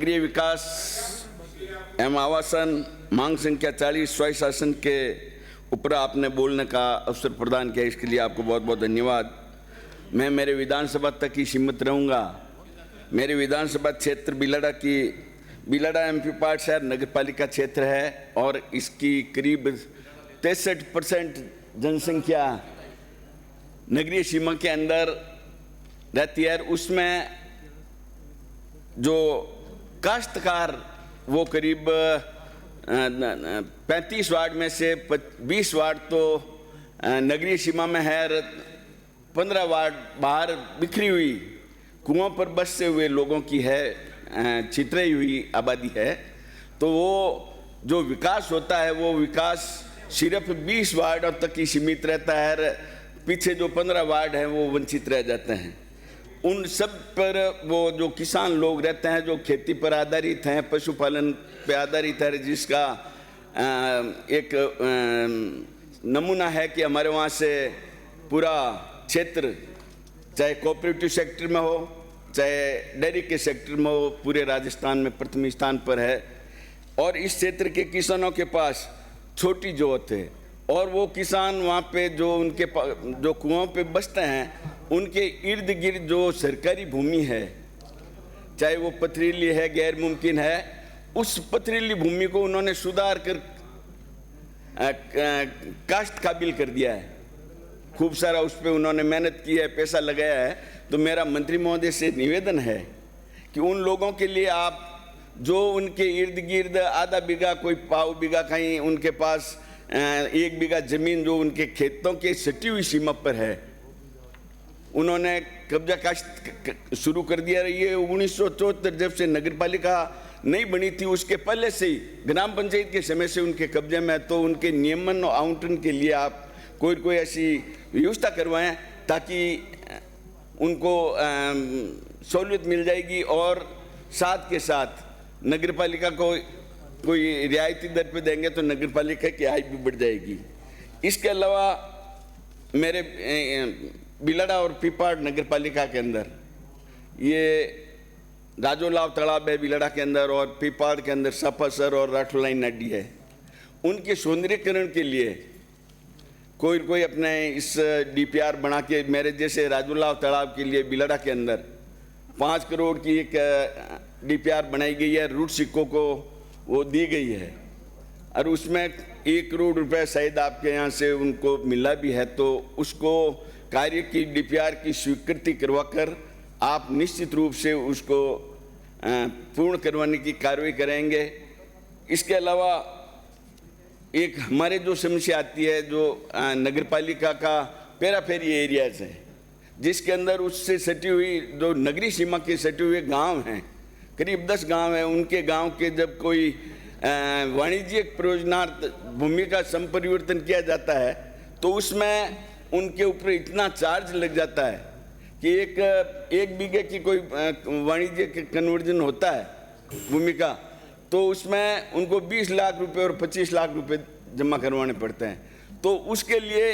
नगरीय विकास एवं आवासन मांग संख्या 40 स्वायत्त शासन के ऊपर आपने बोलने का अवसर प्रदान किया, इसके लिए आपको बहुत बहुत धन्यवाद। मैं मेरे विधानसभा तक ही सीमित रहूँगा। मेरे विधानसभा क्षेत्र बिलाड़ा एमपी पार्ट शहर नगरपालिका क्षेत्र है और इसकी करीब 63% जनसंख्या नगरीय सीमा के अंदर रहती है। उसमें जो काश्तकार वो करीब 35 वार्ड में से 20 वार्ड तो नगरीय सीमा में है, 15 वार्ड बाहर बिखरी हुई कुओं पर बसे हुए लोगों की है, छितरी हुई आबादी है। तो वो जो विकास होता है वो विकास सिर्फ 20 वार्ड तक ही सीमित रहता है। पीछे जो 15 वार्ड हैं वो वंचित रह जाते हैं। उन सब पर वो जो किसान लोग रहते हैं, जो खेती पर आधारित हैं, पशुपालन पर आधारित है, जिसका एक नमूना है कि हमारे वहाँ से पूरा क्षेत्र चाहे कोऑपरेटिव सेक्टर में हो चाहे डेयरी के सेक्टर में हो, पूरे राजस्थान में प्रथम स्थान पर है। और इस क्षेत्र के किसानों के पास छोटी जोत है और वो किसान वहाँ पे जो उनके जो कुओं पे बसते हैं उनके इर्द गिर्द जो सरकारी भूमि है, चाहे वो पथरीली है, गैर मुमकिन है, उस पथरीली भूमि को उन्होंने सुधार कर काश्त काबिल कर दिया है। खूब सारा उस पर उन्होंने मेहनत की है, पैसा लगाया है। तो मेरा मंत्री महोदय से निवेदन है कि उन लोगों के लिए आप जो उनके इर्द गिर्द आधा बीघा कोई पाव बीघा कहीं उनके पास 1 बीघा जमीन जो उनके खेतों के सटी हुई सीमा पर है, उन्होंने कब्जा काश्त शुरू कर दिया। ये 1974 जब से नगरपालिका नहीं बनी थी उसके पहले से ही ग्राम पंचायत के समय से उनके कब्जे में। तो उनके नियमन और आवंटन के लिए आप कोई ऐसी व्यवस्था करवाएं ताकि उनको सहूलियत मिल जाएगी और साथ के साथ नगरपालिका को कोई रियायती दर पे देंगे तो नगरपालिका की आय भी बढ़ जाएगी। इसके अलावा मेरे बिलाड़ा और पीपाड़ नगरपालिका के अंदर ये राजोलाव तालाब है बिलाड़ा के अंदर, और पीपाड़ के अंदर सपासर और राठौलाई नदी है। उनके सौंदर्यीकरण के लिए कोई अपने इस डीपीआर बना के, मेरे जैसे राजोलाव तालाब के लिए बिलाड़ा के अंदर 5 करोड़ की एक डीपीआर बनाई गई है, रूट सिक्कों को वो दी गई है और उसमें 1 करोड़ रुपए शायद आपके यहाँ से उनको मिला भी है। तो उसको कार्य की डीपीआर की स्वीकृति करवाकर आप निश्चित रूप से उसको पूर्ण करवाने की कार्रवाई करेंगे। इसके अलावा एक हमारे जो समस्या आती है जो नगरपालिका का पेराफेरी एरियाज है, जिसके अंदर उससे सटी हुई जो नगरीय सीमा के सटे हुए गांव हैं, करीब 10 गांव हैं। उनके गांव के जब कोई वाणिज्यिक प्रयोजनार्थ भूमि का संपरिवर्तन किया जाता है तो उसमें उनके ऊपर इतना चार्ज लग जाता है कि एक बीघे की कोई वाणिज्यिक कन्वर्जन होता है भूमि का, तो उसमें उनको 20 लाख रुपए और 25 लाख रुपए जमा करवाने पड़ते हैं। तो उसके लिए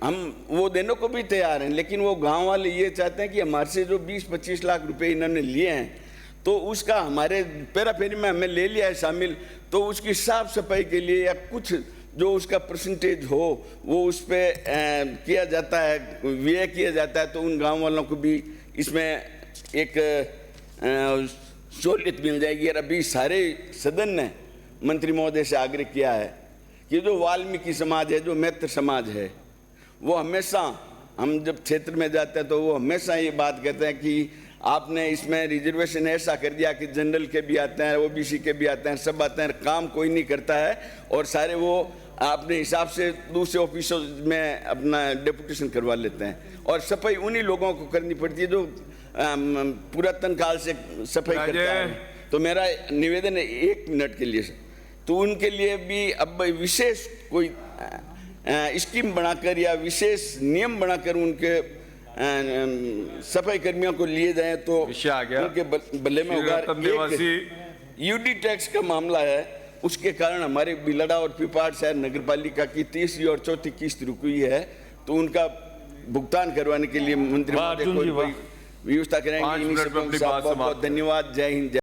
हम वो देने को भी तैयार हैं, लेकिन वो गांव वाले ये चाहते हैं कि हमारे से जो 20-25 लाख रुपए इन्होंने लिए हैं तो उसका हमारे पेराफेरी में हमें ले लिया है शामिल, तो उसकी साफ सफाई के लिए या कुछ जो उसका परसेंटेज हो वो उस पर किया जाता है, व्यय किया जाता है। तो उन गांव वालों को भी इसमें एक सहूलियत मिल जाएगी। और अभी सारे सदन ने मंत्री महोदय से आग्रह किया है कि जो वाल्मीकि समाज है, जो मैत्र समाज है, वो हमेशा, हम जब क्षेत्र में जाते हैं तो वो हमेशा ये बात कहते हैं कि आपने इसमें रिजर्वेशन ऐसा कर दिया कि जनरल के भी आते हैं, ओबीसी के भी आते हैं, सब आते हैं, काम कोई नहीं करता है और सारे वो अपने हिसाब से दूसरे ऑफिसों में अपना डेपुटेशन करवा लेते हैं और सफाई उन्हीं लोगों को करनी पड़ती है जो पुरातन काल से सफाई करता है। तो मेरा निवेदन है 1 मिनट के लिए, तो उनके लिए भी अब विशेष कोई स्कीम बनाकर या विशेष नियम बनाकर उनके सफाई कर्मियों को लिए जाए तो उनके बल्ले में होगा। यूडी टैक्स का मामला है, उसके कारण हमारे बिलाड़ा और पीपाड़ शहर नगरपालिका की 3री और 4थी किस्त रुकी हुई है, तो उनका भुगतान करवाने के लिए मंत्री महोदय कोई व्यवस्था करेंगे। बहुत बहुत धन्यवाद। जय हिंद।